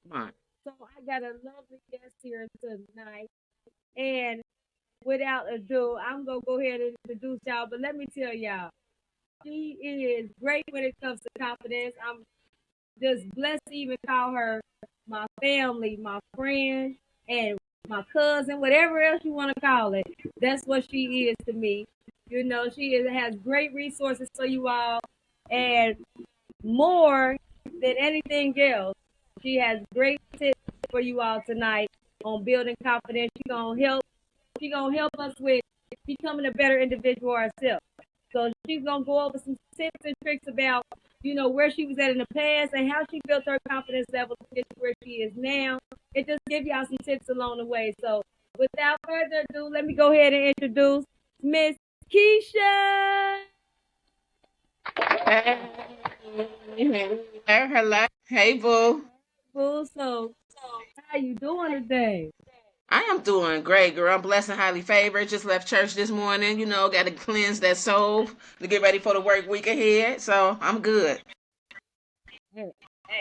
Come on. So I got a lovely guest here tonight. And without ado, I'm gonna go ahead and introduce y'all. But let me tell y'all, she is great when it comes to confidence. I'm just blessed to even call her my family, my friend, and my cousin, whatever else you want to call it. That's what she is to me. You know, has great resources for you all, and more than anything else, she has great tips for you all tonight on building confidence. She gonna help us with becoming a better individual ourselves. So she's gonna go over some tips and tricks about, where she was at in the past and how she built her confidence level to get to where she is now. And just give y'all some tips along the way. So without further ado, let me go ahead and introduce Miss Keisha. Hey, hello. Hey, boo. Boo, so how you doing today? I am doing great, girl. I'm blessed and highly favored. Just left church this morning. Got to cleanse that soul to get ready for the work week ahead. So I'm good. Hey,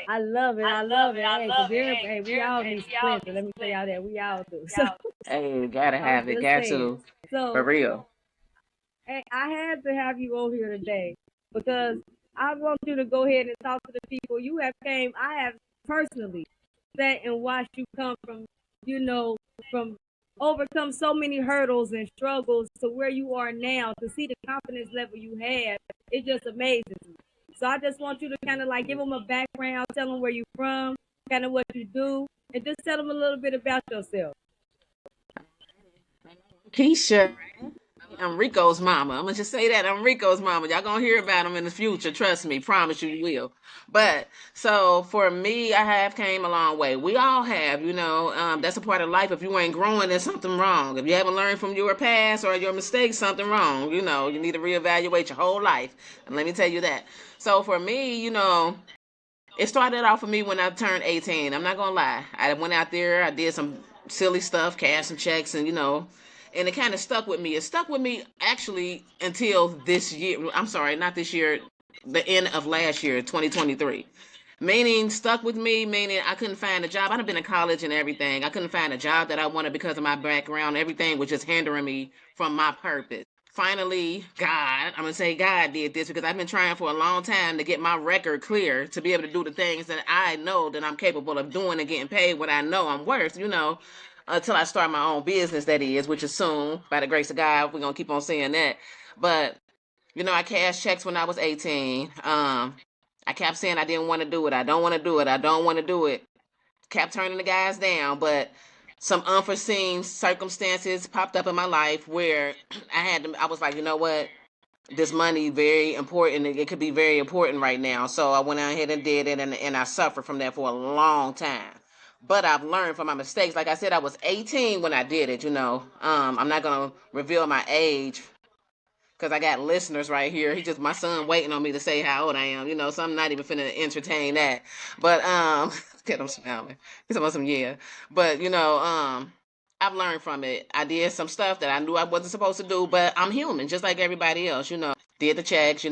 I love it. I love it. Hey, because we all need some cleansing. Let me tell y'all that we all do. So Hey, gotta I was have it. just Got saying. to. For So real. hey, I had to have you over here today because I want you to go ahead and talk to the people you have came. I have personally sat and watched you come from, you know, from overcome so many hurdles and struggles to where you are now. To see the confidence level you have, it just amazes me. So I just want you to kind of like give them a background, tell them where you're from, kind of what you do, and just tell them a little bit about yourself. Keisha. I'm Rico's mama. I'm gonna just say that I'm Rico's mama. Y'all gonna hear about him in the future. Trust me. Promise you will. But so for me, I have came a long way. We all have. That's a part of life. If you ain't growing, there's something wrong. If you haven't learned from your past or your mistakes, something wrong. You need to reevaluate your whole life. And let me tell you that. So for me, it started off for me when I turned 18. I'm not gonna lie. I went out there, I did some silly stuff, cashed some checks, and it kind of stuck with me. It stuck with me actually until this year. I'm sorry, not this year, the end of last year, 2023. Meaning stuck with me, meaning I couldn't find a job. I'd have been in college and everything. I couldn't find a job that I wanted because of my background. Everything was just hindering me from my purpose. Finally, God, I'm gonna say God did this because I've been trying for a long time to get my record clear to be able to do the things that I know that I'm capable of doing and getting paid what I know I'm worth, until I start my own business, that is, which is soon, by the grace of God. We're gonna keep on saying that. But I cashed checks when I was 18. I kept saying I didn't want to do it. I don't want to do it. I don't want to do it. Kept turning the guys down, but some unforeseen circumstances popped up in my life where I was like, you know what? This money very important. It could be very important right now. So I went out ahead and did it, and I suffered from that for a long time. But I've learned from my mistakes. Like I said, I was 18 when I did it. I'm not gonna reveal my age because I got listeners right here. He just my son waiting on me to say how old I am. So I'm not even finna entertain that. But get him smiling. He's about some yeah. But I've learned from it. I did some stuff that I knew I wasn't supposed to do, but I'm human, just like everybody else. Did the checks.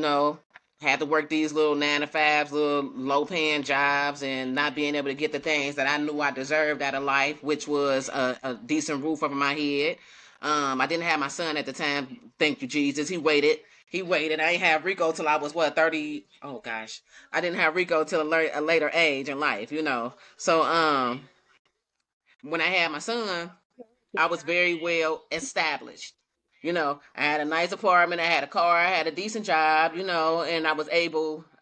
Had to work these little 9 to 5s, little low paying jobs, and not being able to get the things that I knew I deserved out of life, which was a decent roof over my head. I didn't have my son at the time. Thank you, Jesus. He waited. He waited. I ain't have Rico till I was what 30. Oh gosh, I didn't have Rico till a later age in life. So when I had my son, I was very well established. I had a nice apartment, I had a car, I had a decent job, and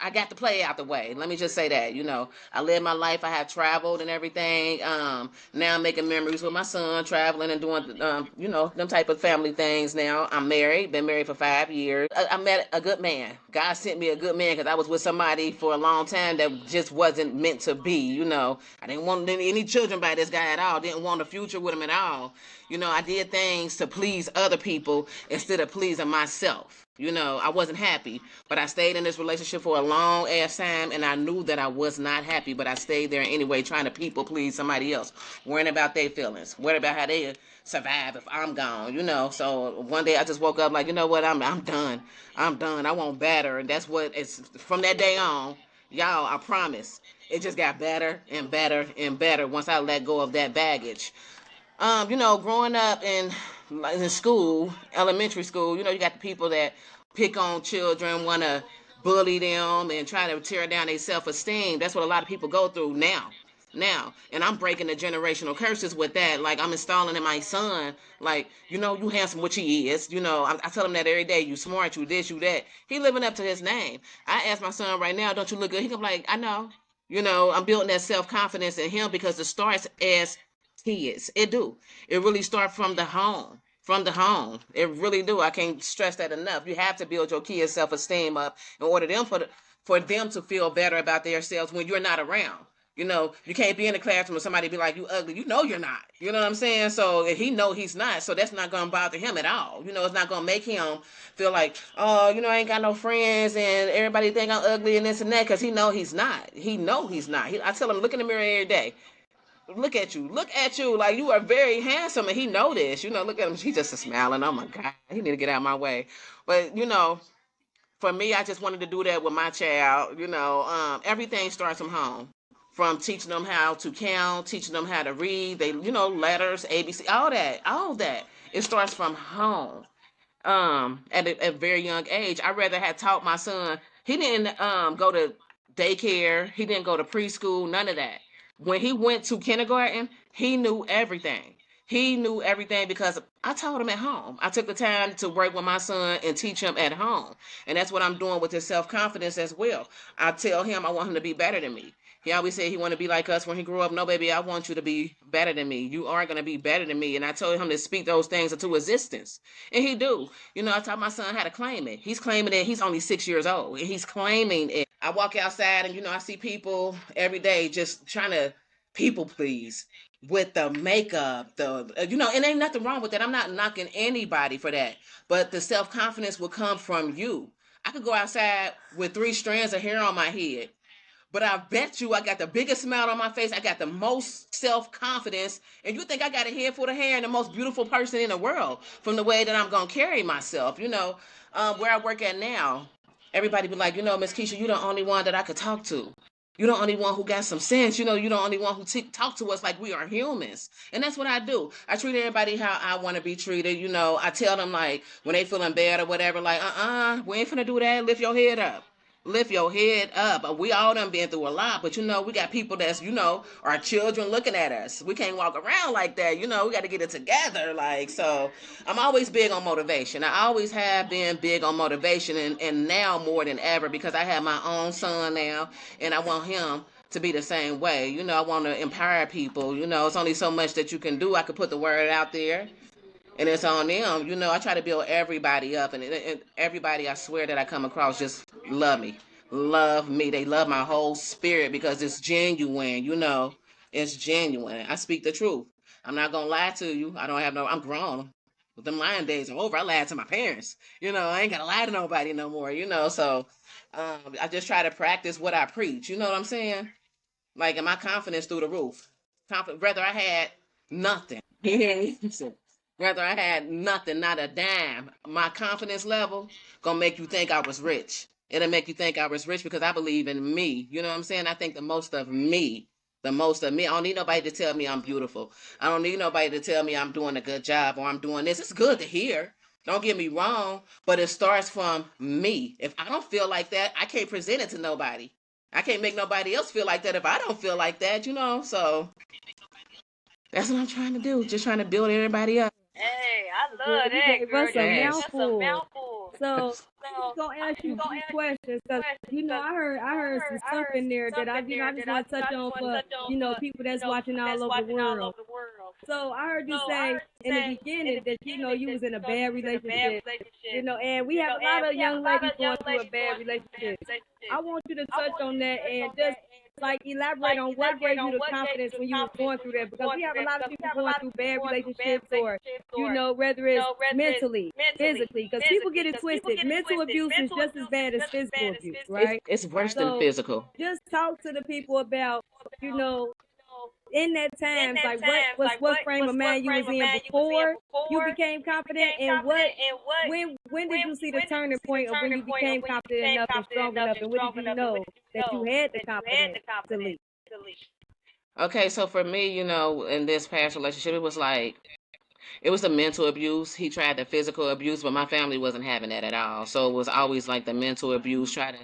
I got to play out the way. Let me just say that, I lived my life, I have traveled and everything. Now I'm making memories with my son, traveling and doing, them type of family things now. I'm married, been married for 5 years. I met a good man. God sent me a good man because I was with somebody for a long time that just wasn't meant to be. I didn't want any children by this guy at all, didn't want a future with him at all. I did things to please other people instead of pleasing myself. I wasn't happy, but I stayed in this relationship for a long ass time and I knew that I was not happy, but I stayed there anyway, trying to people please somebody else, worrying about their feelings, worrying about how they survive if I'm gone. So one day I just woke up like, you know what, I'm done. I'm done. I want better. And that's what it's from that day on. Y'all, I promise. It just got better and better and better once I let go of that baggage. Growing up in school, elementary school, you got the people that pick on children, want to bully them and try to tear down their self-esteem. That's what a lot of people go through now. And I'm breaking the generational curses with that. Like, I'm installing in my son, like, you handsome, which he is. I tell him that every day. You smart, you this, you that. He living up to his name. I ask my son right now, don't you look good? He gonna be like, I know. I'm building that self-confidence in him because it starts as kids. It do. It really starts from the home. From the home. It really do. I can't stress that enough. You have to build your kids' self-esteem up in order for them to feel better about themselves when you're not around. You can't be in the classroom and somebody be like, you ugly. You know you're not. You know what I'm saying? So he know he's not. So that's not gonna bother him at all. It's not gonna make him feel like, oh, I ain't got no friends and everybody think I'm ugly and this and that, because he know he's not. He know he's not. I tell him, look in the mirror every day. Look at you, like you are very handsome, and he know this. Look at him. He's just smiling. Oh my God, he need to get out of my way. But for me, I just wanted to do that with my child. Everything starts from home, from teaching them how to count, teaching them how to read. They, letters, ABC, all that. It starts from home. At a very young age. I rather had taught my son. He didn't go to daycare. He didn't go to preschool. None of that. When he went to kindergarten, he knew everything. He knew everything because I taught him at home. I took the time to work with my son and teach him at home. And that's what I'm doing with his self-confidence as well. I tell him I want him to be better than me. He always said he want to be like us when he grew up. No, baby, I want you to be better than me. You are going to be better than me. And I told him to speak those things into existence. And he do. I taught my son how to claim it. He's claiming it. He's only 6 years old. And he's claiming it. I walk outside and, I see people every day just trying to people please with the makeup, and ain't nothing wrong with that. I'm not knocking anybody for that. But the self-confidence will come from you. I could go outside with 3 strands of hair on my head, but I bet you I got the biggest smile on my face. I got the most self-confidence. And you think I got a head full of hair and the most beautiful person in the world from the way that I'm going to carry myself. Where I work at now, everybody be like, Miss Keisha, you're the only one that I could talk to. You're the only one who got some sense. You're the only one who talk to us like we are humans. And that's what I do. I treat everybody how I want to be treated. I tell them, like, when they feeling bad or whatever, like, we ain't finna do that. Lift your head up. Lift your head up. We all done been through a lot, but we got people that's, our children looking at us. We can't walk around like that. We got to get it together. Like, so I'm always big on motivation. I always have been big on motivation, and now more than ever, because I have my own son now, and I want him to be the same way. I want to empower people. It's only so much that you can do. I could put the word out there, and it's on them. I try to build everybody up, and everybody I swear that I come across just love me. Love me. They love my whole spirit because it's genuine. It's genuine. I speak the truth. I'm not going to lie to you. I'm grown. But them lying days are over. I lied to my parents. I ain't got to lie to nobody no more, so I just try to practice what I preach. You know what I'm saying? Like, and my confidence through the roof. Whether I had nothing. Whether I had nothing, not a dime, my confidence level gonna make you think I was rich. It'll make you think I was rich because I believe in me. You know what I'm saying? I think the most of me. The most of me. I don't need nobody to tell me I'm beautiful. I don't need nobody to tell me I'm doing a good job or I'm doing this. It's good to hear. Don't get me wrong, but it starts from me. If I don't feel like that, I can't present it to nobody. I can't make nobody else feel like that if I don't feel like that, So that's what I'm trying to do. Just trying to build everybody up. Hey, I Girl, love you that, gave girl. us a You gave Yes. us a mouthful. mouthful. So So I'm just gonna I'm ask you just a gonna few ask you a questions few because questions because I heard some I stuff heard in there that I something there just that I want to touch just on want to for touch on for people that's watching people all that's over the watching all world. over the world. So I heard So you I say heard you in the say in beginning the that beginning you that was in a you bad was in a bad relationship. relationship. And we have a lot And of we have young a lot ladies of going young through a ladies bad going through bad relationship. I relationships. want you to I touch want on you to that touch and on just that and like just elaborate like on what elaborate gave you on the what gave confidence you the when you was confidence going when through you that was because going we through have a that lot of because we people have a going lot of through people bad going through bad relationships or relationships or whether it's whether it's mentally, mentally, physically, because people physically, get it because people twisted. get it Mental twisted. abuse is Mental just as abuse is bad as just as physical bad as abuse, physical It's right? abuse, it's worse right? than So physical. just talk to the people about, you know, in that times, like what frame of mind you was in before you became confident, and when did you see the turning point of when you became confident enough and strong enough, and when did you know that you had the confidence to lead? Okay, so for me, in this past relationship, it was like it was the mental abuse. He tried the physical abuse, but my family wasn't having that at all. So it was always like the mental abuse, try to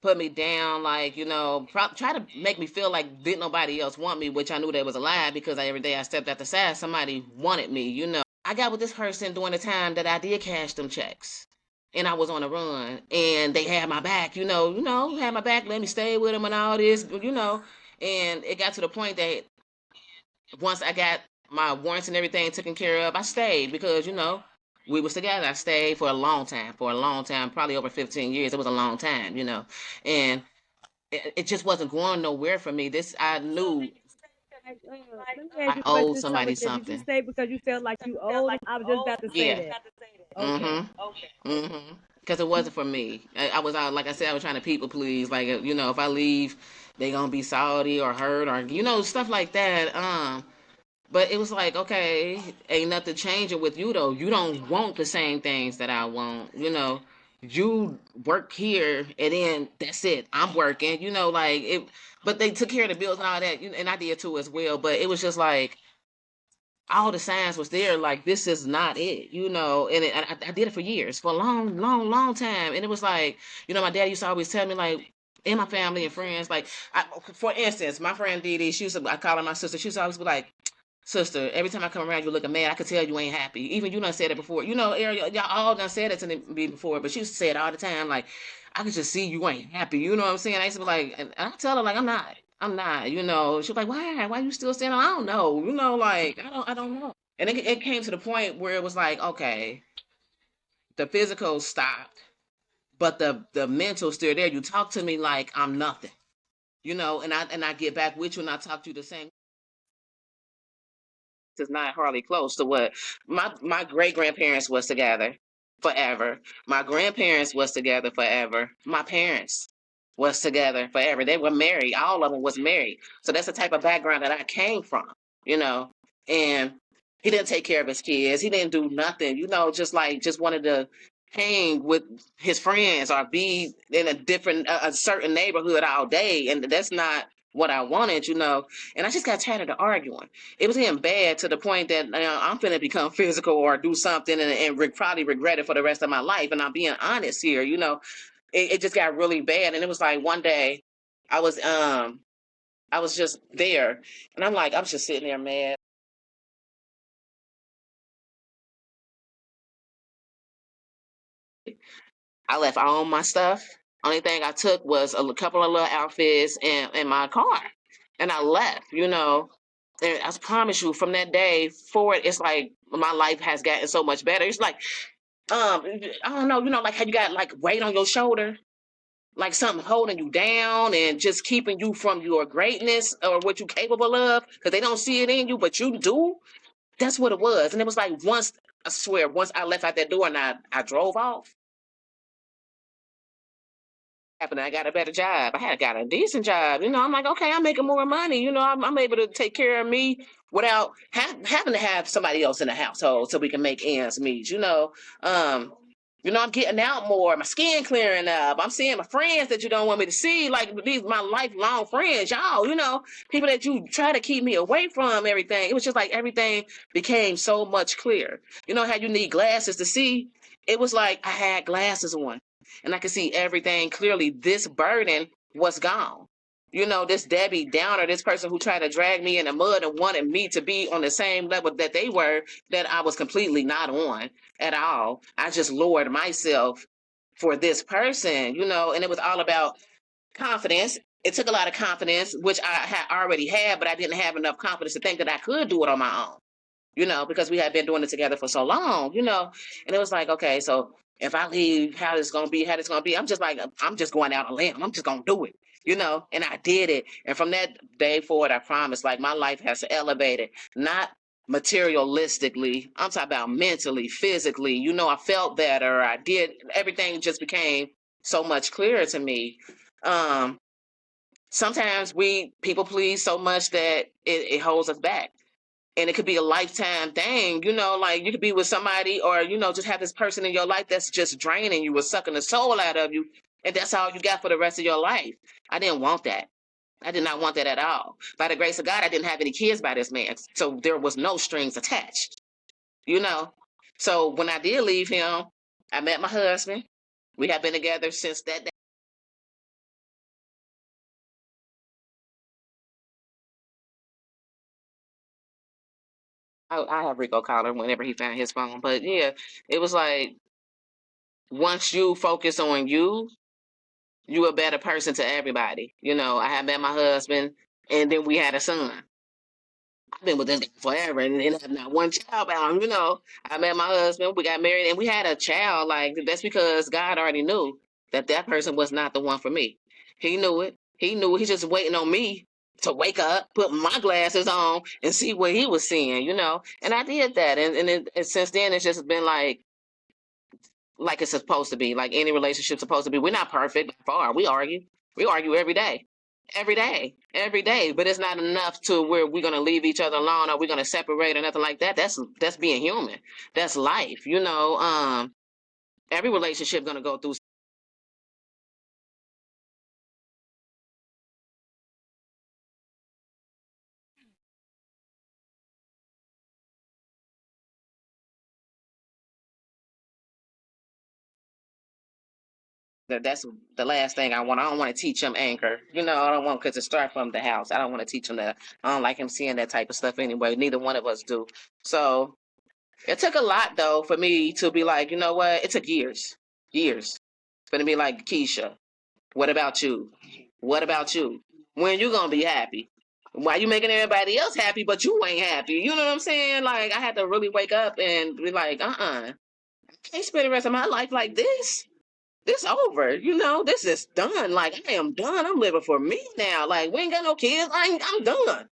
put me down, like, try to make me feel like didn't nobody else want me, which I knew that was a lie because every day I stepped out the side, somebody wanted me. I got with this person during the time that I did cash them checks. And I was on a run, and they had my back, had my back, let me stay with them and all this. And it got to the point that once I got my warrants and everything taken care of, I stayed because, we was together. I stayed for a long time, probably over 15 years. It was a long time. And it just wasn't going nowhere for me. This, I knew Let me ask I you a owed question. somebody Did you something. stay because you felt like you owed them? I was just about to say Yeah. that. Okay. Mm-hmm. Mm-hmm. Because it wasn't for me. I was out, like I said, I was trying to people please. Like, if I leave, they gonna be salty or hurt or, stuff like that. But it was like, okay, ain't nothing changing with you though. You don't want the same things that I want. You work here and then that's it. I'm working. Like it. But they took care of the bills and all that, and I did too as well. But it was just like all the signs was there. Like this is not it. And I did it for years, for a long, long, long time. And it was like, my dad used to always tell me like. And my family and friends, like, for instance, my friend Dee Dee, I call her my sister. She used to always be like, sister, every time I come around, you looking mad. I could tell you ain't happy. Even you done said it before. Ariel, y'all all done said it to me before, but she used to say it all the time. Like, I could just see you ain't happy. You know what I'm saying? I used to be like, and I tell her like, I'm not. I'm not. She's like, why? Why you still saying? I don't know. Like, I don't know. And it came to the point where it was like, okay, the physical stopped, but the mental still there. You talk to me like I'm nothing. And I get back with you and I talk to you the same. Is not hardly close to what my great grandparents was together forever. My grandparents was together forever. My parents was together forever. They were married. All of them was married. So that's the type of background that I came from, you know. And he didn't take care of his kids. He didn't do nothing, just wanted to hang with his friends or be in a certain neighborhood all day. And that's not what I wanted. And I just got tired of the arguing. It was getting bad to the point that I'm finna become physical or do something and probably regret it for the rest of my life. And I'm being honest here. It just got really bad. And it was like one day I was I was just there and I'm just sitting there mad. I left all my stuff. Only thing I took was a couple of little outfits and my car. And I left. And I promise you, from that day forward, it's like my life has gotten so much better. It's like I don't know, like how you got like weight on your shoulder, like something holding you down and just keeping you from your greatness or what you're capable of, because they don't see it in you, but you do. That's what it was. And it was like I swear, once I left out that door and I drove off, happened. I got a better job. I had got a decent job. I'm like, okay, I'm making more money. I'm able to take care of me without having to have somebody else in the household so we can make ends meet. Um, I'm getting out more. My skin clearing up. I'm seeing my friends that you don't want me to see, like these my lifelong friends, y'all. People that you try to keep me away from. Everything. It was just like everything became so much clearer. How you need glasses to see. It was like I had glasses on and I could see everything clearly. This burden was gone. This Debbie Downer, this person who tried to drag me in the mud and wanted me to be on the same level that they were, that I was completely not on at all. I just lowered myself for this person, and it was all about confidence. It took a lot of confidence, which I had already had, but I didn't have enough confidence to think that I could do it on my own. Because we had been doing it together for so long. And it was like, okay, so if I leave, how it's gonna be, I'm just like, I'm just going out on a limb. I'm just gonna do it. And I did it. And from that day forward, I promise, like my life has elevated, not materialistically. I'm talking about mentally, physically. I felt better. I did everything just became so much clearer to me. Um, Sometimes we people please so much that it holds us back. And it could be a lifetime thing, like you could be with somebody or, just have this person in your life that's just draining you or sucking the soul out of you. And that's all you got for the rest of your life. I didn't want that. I did not want that at all. By the grace of God, I didn't have any kids by this man. So there was no strings attached, you know. So when I did leave him, I met my husband. We have been together since that day. I have Rico call him whenever he found his phone. But yeah, it was like once you focus on you a better person to everybody. I had met my husband and then we had a son. I've been with this guy forever and have not one child by him. I met my husband, we got married, and we had a child. Like, that's because God already knew that that person was not the one for me. He knew it. He knew it. He's just waiting on me to wake up, put my glasses on, and see what he was seeing. And I did that. And since then, it's just been like it's supposed to be, like any relationship supposed to be. We're not perfect by far. We argue every day, every day, every day. But it's not enough to where we're gonna leave each other alone or we're gonna separate or nothing like that. That's being human. That's life. Every relationship gonna go through. That's the last thing I want. I don't want to teach him anger. I don't want, because it starts from the house. I don't want to teach him that. I don't like him seeing that type of stuff anyway. Neither one of us do. So it took a lot though for me to be like, you know what? It took years, years. It's gonna be like, Keisha, what about you? What about you? When you gonna be happy? Why you making everybody else happy, but you ain't happy? You know what I'm saying? Like, I had to really wake up and be like, I can't spend the rest of my life like this. This over. This is done. Like, I am done. I'm living for me now. Like, we ain't got no kids. I'm done.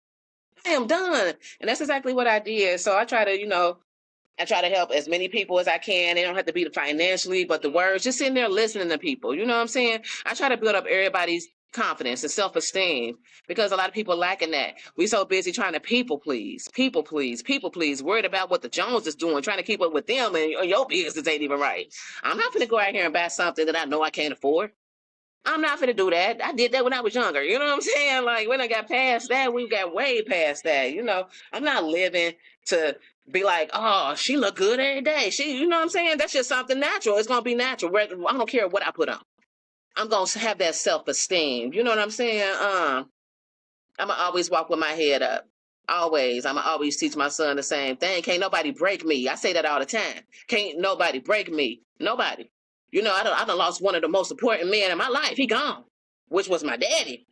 I am done. And that's exactly what I did. So I try to help as many people as I can. They don't have to be financially, but the words, just sitting there listening to people. You know what I'm saying? I try to build up everybody's confidence and self-esteem, because a lot of people lacking that. We so busy trying to people please, people please, people please, worried about what the Jones is doing, trying to keep up with them, and your business ain't even right. I'm not gonna go out here and buy something that I know I can't afford. I'm not gonna do that. I did that when I was younger. You know what I'm saying? Like, when I got past that, we got way past that. I'm not living to be like, oh, she look good every day. You know what I'm saying? That's just something natural. It's gonna be natural. I don't care what I put on. I'm gonna have that self-esteem. You know what I'm saying? I'm gonna always walk with my head up. Always. I'm gonna always teach my son the same thing. Can't nobody break me. I say that all the time. Can't nobody break me. Nobody. I done lost one of the most important men in my life. He gone, which was my daddy.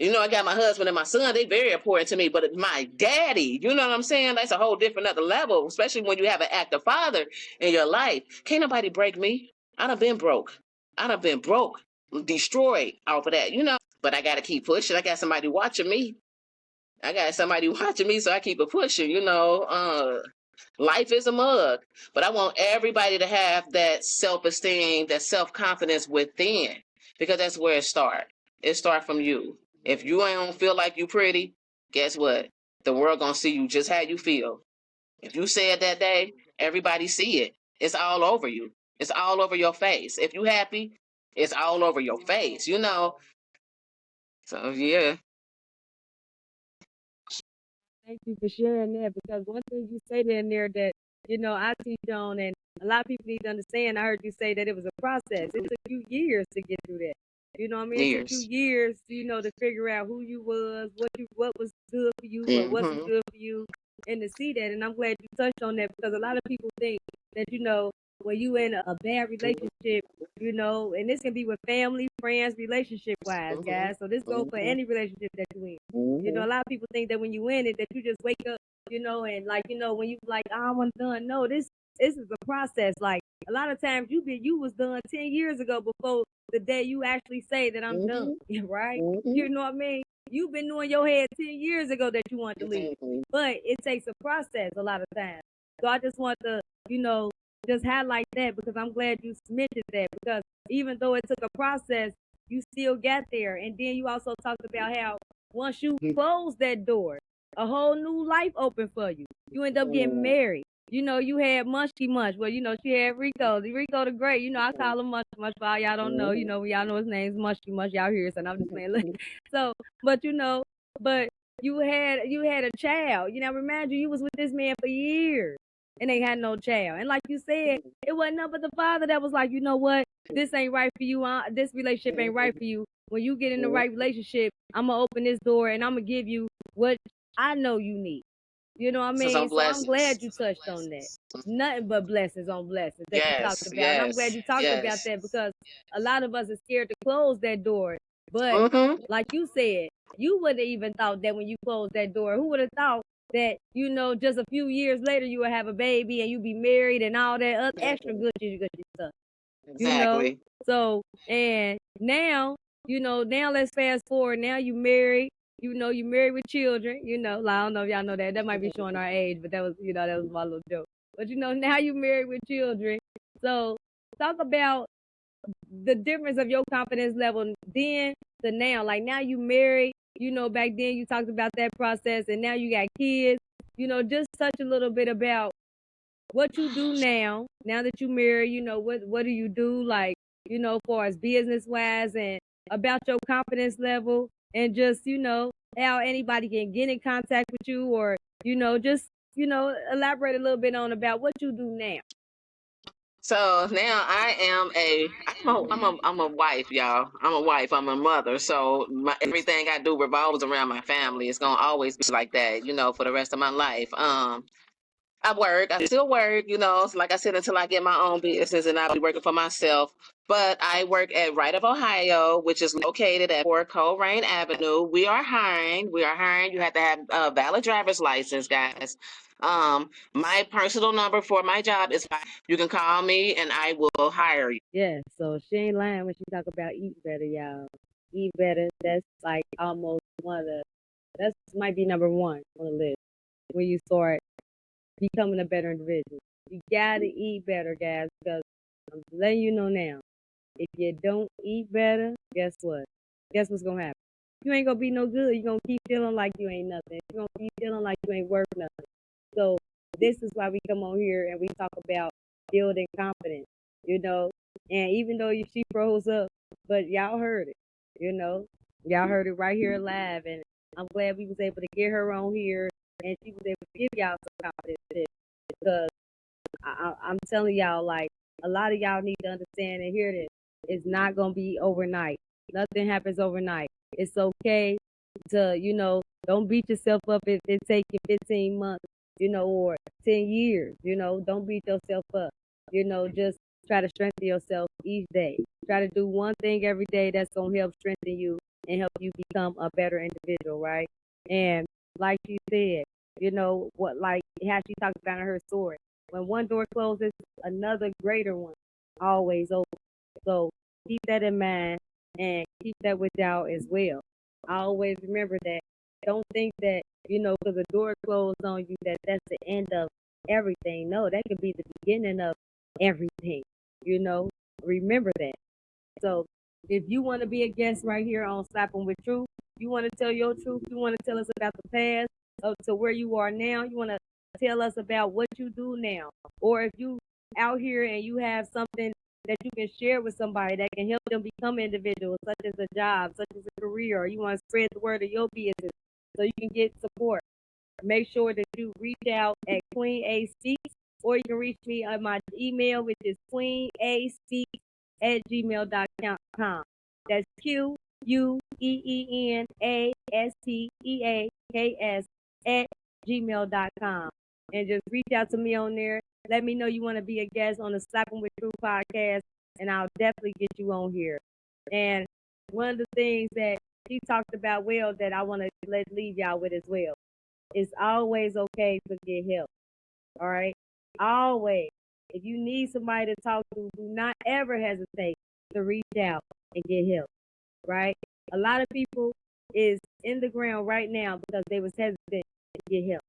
I got my husband and my son. They very important to me, but my daddy, you know what I'm saying? That's a whole different other level, especially when you have an active father in your life. Can't nobody break me. I done been broke. I done been broke, destroyed off of that. But I got to keep pushing. I got somebody watching me. I got somebody watching me, so I keep it pushing. Life is a mug, but I want everybody to have that self-esteem, that self-confidence within, because that's where it starts. It starts from you. If you ain't feel like you pretty, guess what? The world gonna see you just how you feel. If you say it that day, everybody see it. It's all over you. It's all over your face. If you happy, it's all over your face. So yeah. Thank you for sharing that, because one thing you said in there that, I teach on, and a lot of people need to understand. I heard you say that it was a process. It took you years to get through that. You know what I mean? It took you Years. years, to figure out who you was, what was good for you, what wasn't good for you, and to see that. And I'm glad you touched on that, because a lot of people think that, when you in a bad relationship, and this can be with family, friends, relationship wise, guys. So this goes for any relationship that you in. A lot of people think that when you in it, that you just wake up, and like, when you like, oh, I'm done. No, this is a process. Like, a lot of times you was done 10 years ago before the day you actually say that I'm done, right? You know what I mean? You've been knowing your head 10 years ago that you want to leave. But it takes a process a lot of times. So I just want to, just highlight that, because I'm glad you mentioned that, because even though it took a process, you still got there. And then you also talked about how once you close that door, a whole new life opened for you. You end up getting married. You know, you had Mushy Mush. Well, you know, she had Rico. Rico the Great. You know, I call him Mushy Mush. For all y'all don't know, you know, y'all know his name's Mushy Mush. Y'all hear it, so I'm just playing. So, but you know, but you had a child. You know, remind you was with this man for years and they had no child. And like you said, it wasn't nothing but the father that was like, you know what, this ain't right for you. This relationship ain't right for you. When you get in the right relationship, I'm gonna open this door and I'm gonna give you what I know you need. You know what I mean? So I'm glad you touched on that. Nothing but blessings on blessings that you talked Yes, about. And I'm glad yes, you talked about yes. that because a lot of us are scared to close that door. But Mm-hmm. like you said, you wouldn't have even thought that when you closed that door. Who would have thought that, you know, just a few years later you would have a baby and you be married and all that other extra good stuff, you know? Exactly. So, and now, you know, now let's fast forward. Now you married, you know, you married with children, you know, like, I don't know if y'all know that. That might be showing our age, but that was, you know, that was my little joke. But, you know, now you married with children. So talk about the difference of your confidence level then to now. Like now you married, you know, back then you talked about that process and now you got kids. You know, just touch a little bit about what you do now that you married, you know, what do you do, like, you know, far as business wise and about your confidence level and just, you know, how anybody can get in contact with you or, you know, just, you know, elaborate a little bit on about what you do now. So now I'm a wife, y'all. I'm a wife. I'm a mother. So everything I do revolves around my family. It's gonna always be like that, you know, for the rest of my life. I work. I still work, you know, so like I said, until I get my own business and I'll be working for myself. But I work at Right of Ohio, which is located at 4 Coleraine Avenue. We are hiring. We are hiring. You have to have a valid driver's license, guys. My personal number for my job is you can call me and I will hire you. Yeah, so she ain't lying when she talk about eat better, y'all. Eat better, that's like almost one of the, that's might be number one on the list when you start becoming a better individual. You gotta eat better, guys, because I'm letting you know now. If you don't eat better, guess what? Guess what's gonna happen? You ain't gonna be no good. You're gonna keep feeling like you ain't nothing. You're gonna keep feeling like you ain't worth nothing. So this is why we come on here and we talk about building confidence, you know. And even though she froze up, but y'all heard it, you know. Y'all heard it right here live, and I'm glad we was able to get her on here and she was able to give y'all some confidence tips because I'm telling y'all, like, a lot of y'all need to understand and hear this. It's not gonna be overnight. Nothing happens overnight. It's okay to, you know, don't beat yourself up if it takes you 15 months, you know, or 10 years, you know, don't beat yourself up. You know, just try to strengthen yourself each day. Try to do one thing every day that's gonna help strengthen you and help you become a better individual, right? And like you said, you know, what like how she talked about in her story. When one door closes, another greater one always open. So keep that in mind and keep that with y'all as well. I always remember that. Don't think that, you know, because a door closed on you, that that's the end of everything. No, that could be the beginning of everything. You know, remember that. So if you want to be a guest right here on Slapping with Truth, you want to tell your truth, you want to tell us about the past up to where you are now, you want to tell us about what you do now. Or if you out here and you have something that you can share with somebody that can help them become individuals, such as a job, such as a career, or you want to spread the word of your business so you can get support. Make sure that you reach out at Queen A Speaks, or you can reach me at my email, which is queenaspeaks@gmail.com. That's QUEENASTEAKS @gmail.com. And just reach out to me on there. Let me know you want to be a guest on the Slapping with Truth podcast, and I'll definitely get you on here. And one of the things that she talked about well that I want to leave y'all with as well. It's always okay to get help. All right? Always. If you need somebody to talk to, do not ever hesitate to reach out and get help. Right? A lot of people is in the ground right now because they was hesitant to get help.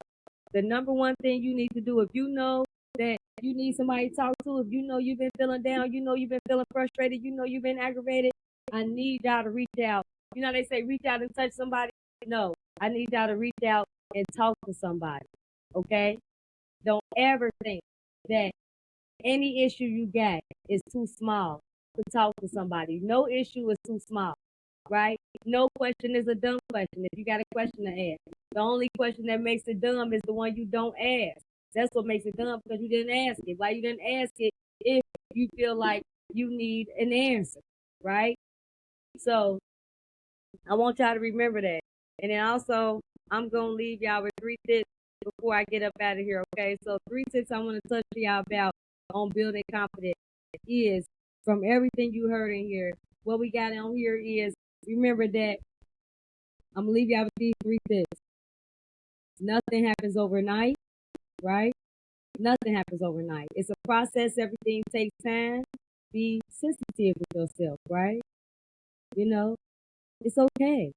The number one thing you need to do, if you know that you need somebody to talk to, if you know you've been feeling down, you know you've been feeling frustrated, you know you've been aggravated, I need y'all to reach out. You know, they say reach out and touch somebody. No, I need y'all to reach out and talk to somebody. Okay? Don't ever think that any issue you got is too small to talk to somebody. No issue is too small, right? No question is a dumb question if you got a question to ask. The only question that makes it dumb is the one you don't ask. That's what makes it dumb because you didn't ask it. Why you didn't ask it if you feel like you need an answer, right? So I want y'all to remember that. And then also, I'm going to leave y'all with 3 tips before I get up out of here, okay? So 3 tips I want to touch to y'all about on building confidence is from everything you heard in here, what we got on here is remember that I'm going to leave y'all with these 3 tips. Nothing happens overnight, right? Nothing happens overnight. It's a process. Everything takes time. Be sensitive with yourself, right? You know, it's okay.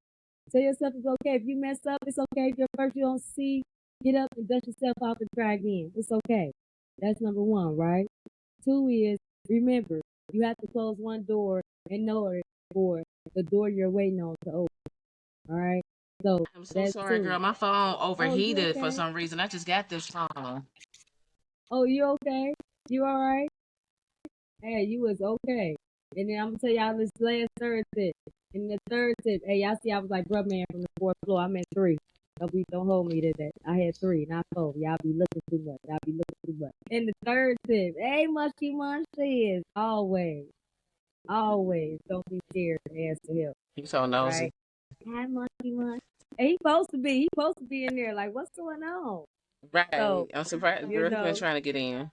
Tell yourself it's okay. If you mess up, it's okay. If you're first you don't see, get up and dust yourself off and try again. It's okay. That's number 1, right? 2 is remember, you have to close one door in order for the door you're waiting on to open. All right. So I'm so that's sorry, 2. girl. My phone Oh, you overheated for okay? some reason. I just got this phone. Oh, you okay? You all right? Hey, you was okay. And then I'm gonna tell y'all this last 3rd tip. And the 3rd tip, hey, y'all see I was like bruh man from the 4th floor. I'm at 3. Don't hold me to that. I had 3, not 4. Y'all be looking too much. Y'all be looking too much. And the 3rd tip, hey, Mushy Munch says, always don't be scared to ask for help. You so nosy. Right? Hi, Mushy Munch. Hey, he supposed to be. He supposed to be in there. Like, what's going on? Right. So, I'm surprised. you Girl, he been know, trying to get in.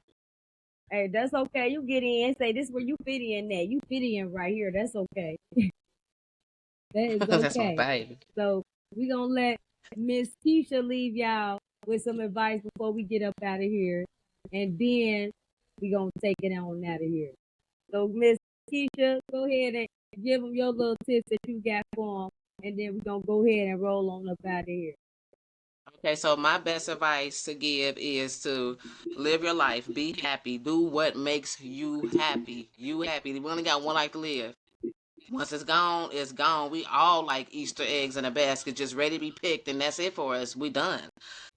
hey, that's okay. You get in. Say this is where you fit in at. You fit in right here. That's okay. That is That's my okay. baby. So we gonna let Miss Keisha leave y'all with some advice before we get up out of here, and then we gonna take it on out of here. So Miss Keisha, go ahead and give them your little tips that you got for them, and then we gonna go ahead and roll on up out of here. Okay, so my best advice to give is to live your life, be happy, do what makes you happy. You happy. We only got one life to live. Once it's gone, it's gone. We all like Easter eggs in a basket, just ready to be picked, and that's it for us. We done.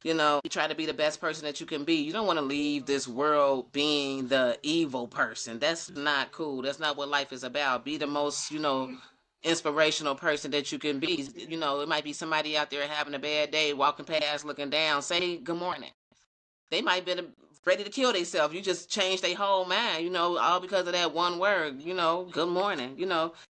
You try to be the best person that you can be. You don't want to leave this world being the evil person. That's not cool. That's not what life is about. Be the most, inspirational person that you can be. It might be somebody out there having a bad day, walking past, looking down. Say good morning. They might have been ready to kill themselves. You just changed their whole mind, all because of that one word, good morning.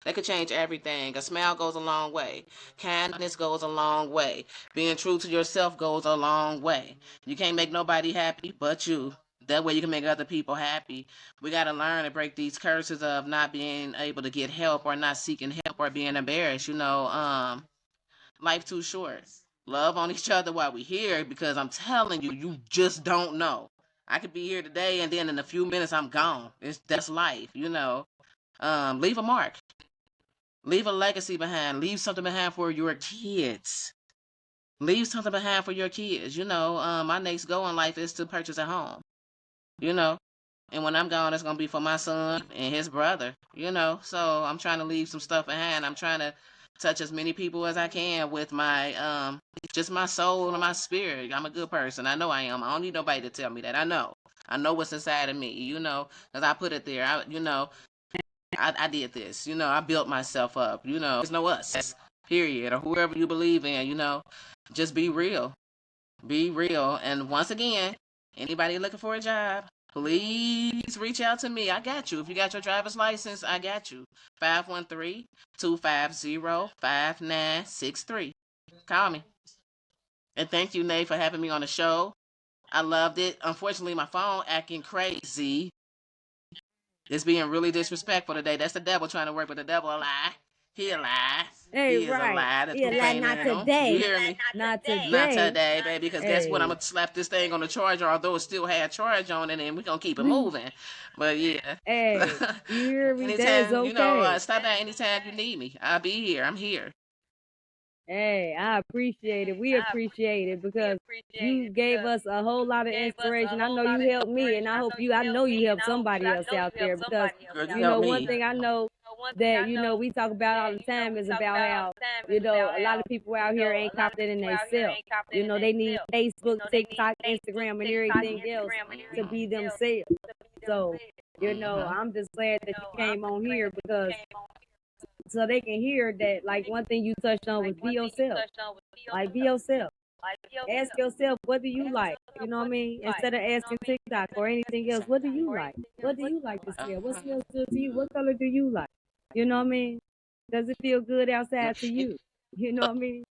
That could change everything. A smile goes a long way. Kindness goes a long way. Being true to yourself goes a long way. You can't make nobody happy but you. That way you can make other people happy. We got to learn to break these curses of not being able to get help or not seeking help or being embarrassed. Life too short. Love on each other while we're here because I'm telling you, you just don't know. I could be here today and then in a few minutes I'm gone. That's life. Leave a mark. Leave a legacy behind. Leave something behind for your kids. Leave something behind for your kids. My next goal in life is to purchase a home. You know, and when I'm gone, it's gonna be for my son and his brother. So I'm trying to leave some stuff behind. I'm trying to touch as many people as I can with my just my soul and my spirit. I'm a good person. I know I am. I don't need nobody to tell me that. I know what's inside of me. Because I put it there. I did this. I built myself up. There's no us. Period. Or whoever you believe in. Just be real. Be real. And once again, anybody looking for a job, please reach out to me. I got you. If you got your driver's license, I got you. 513-250-5963. Call me. And thank you, Nate, for having me on the show. I loved it. Unfortunately, my phone acting crazy. It's being really disrespectful today. That's the devil trying to work with the devil. A lie. He a lie. Hey, He is a right. lie. The Yeah, truth like ain't not in him. today. You hear me? Not today. Not today, baby, because guess what? I'm Hey. going to slap this thing on the charger, although it still had charge on it, and we're going to keep it moving. But yeah. Hey, you hear me? That is Anytime, okay. stop by anytime you need me. I'll be here. I'm here. Hey, I appreciate it. We appreciate it because you gave us a whole lot of inspiration. I know you helped me, and I know you helped somebody else out there because, Girl, you help one me. thing I know that, we talk about all the time is about how, a lot of people out here ain't confident in themselves. They need Facebook, TikTok, Instagram, and everything else to be themselves. So, I'm just glad that you came on here because so they can hear that, like, one thing you touched on was be yourself. Like, be yourself. Ask yourself, what do you like? You know what I mean? Instead of asking TikTok or anything else, what do you like? What do you like to smell? What smells good to you? What color do you like? You know what I mean? Does it feel good outside to you? You know what I mean?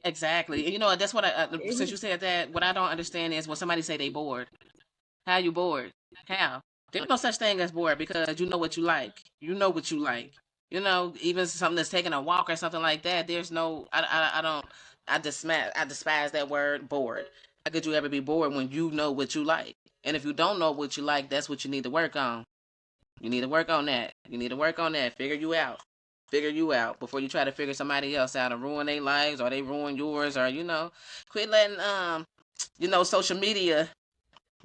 Exactly. And that's what since you said that, what I don't understand is when somebody say they bored. How you bored? How? There's no such thing as bored because you know what you like. You know what you like. Even something that's taking a walk or something like that. There's no. I don't. I despise that word bored. How could you ever be bored when you know what you like? And if you don't know what you like, that's what you need to work on. You need to work on that. You need to work on that. Figure you out. Figure you out before you try to figure somebody else out and ruin their lives or they ruin yours or quit letting social media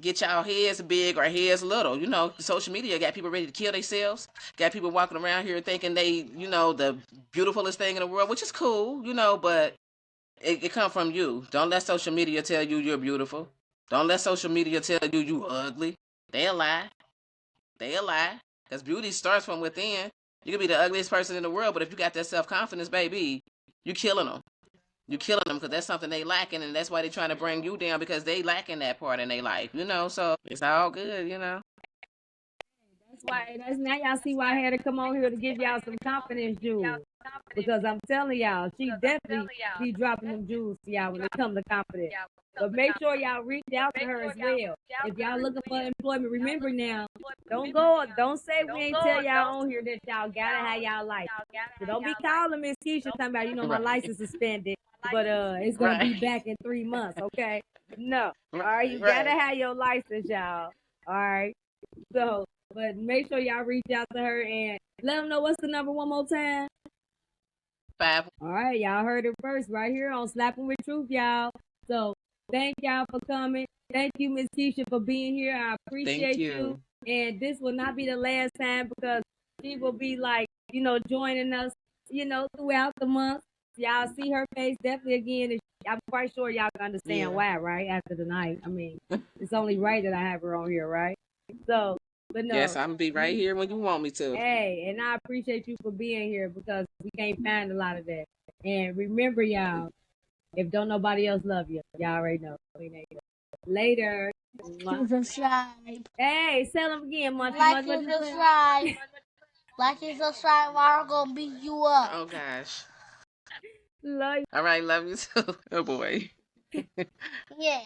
get y'all heads big or heads little. Social media got people ready to kill themselves. Got people walking around here thinking they, the beautifulest thing in the world, which is cool, but it come from you. Don't let social media tell you you're beautiful. Don't let social media tell you you ugly. They'll lie. They'll lie. Because beauty starts from within. You can be the ugliest person in the world, but if you got that self-confidence, baby, you killing them. You killing them because that's something they lacking, and that's why they're trying to bring you down because they lacking that part in their life. So it's all good. That's now y'all see why I had to come on here to give y'all some confidence jewels. Because I'm telling y'all, she definitely be dropping them jewels to y'all when it comes to confidence. But make sure y'all reach out to her as well. If y'all looking for employment, remember now, don't say we ain't tell y'all on here that y'all gotta have y'all life. So don't be calling Miss Keisha talking about, my Right. license suspended, but it's gonna be Right. back in 3 months, okay? No. All right, you Right. gotta have your license, y'all. All right. So, but make sure y'all reach out to her and let them know what's the number one more time. 5. All right, y'all heard it first right here on Slapping with Truth, y'all. So thank y'all for coming. Thank you, Miss Keisha, for being here. I appreciate you. And this will not be the last time because she will be like, joining us, throughout the month. Y'all see her face definitely again. I'm quite sure y'all can understand why, right? After the night. I mean, it's only right that I have her on here, right? So, but no. Yes, I'm gonna be right here when you want me to. Hey, and I appreciate you for being here because we can't find a lot of that. And remember, y'all, if don't nobody else love you, y'all already know. Later. Subscribe. Hey, tell them again, Munchie. Like and subscribe. Like and subscribe, or I'm gonna beat you up. Oh gosh. Love you. All right, love you too. Oh boy. Yeah.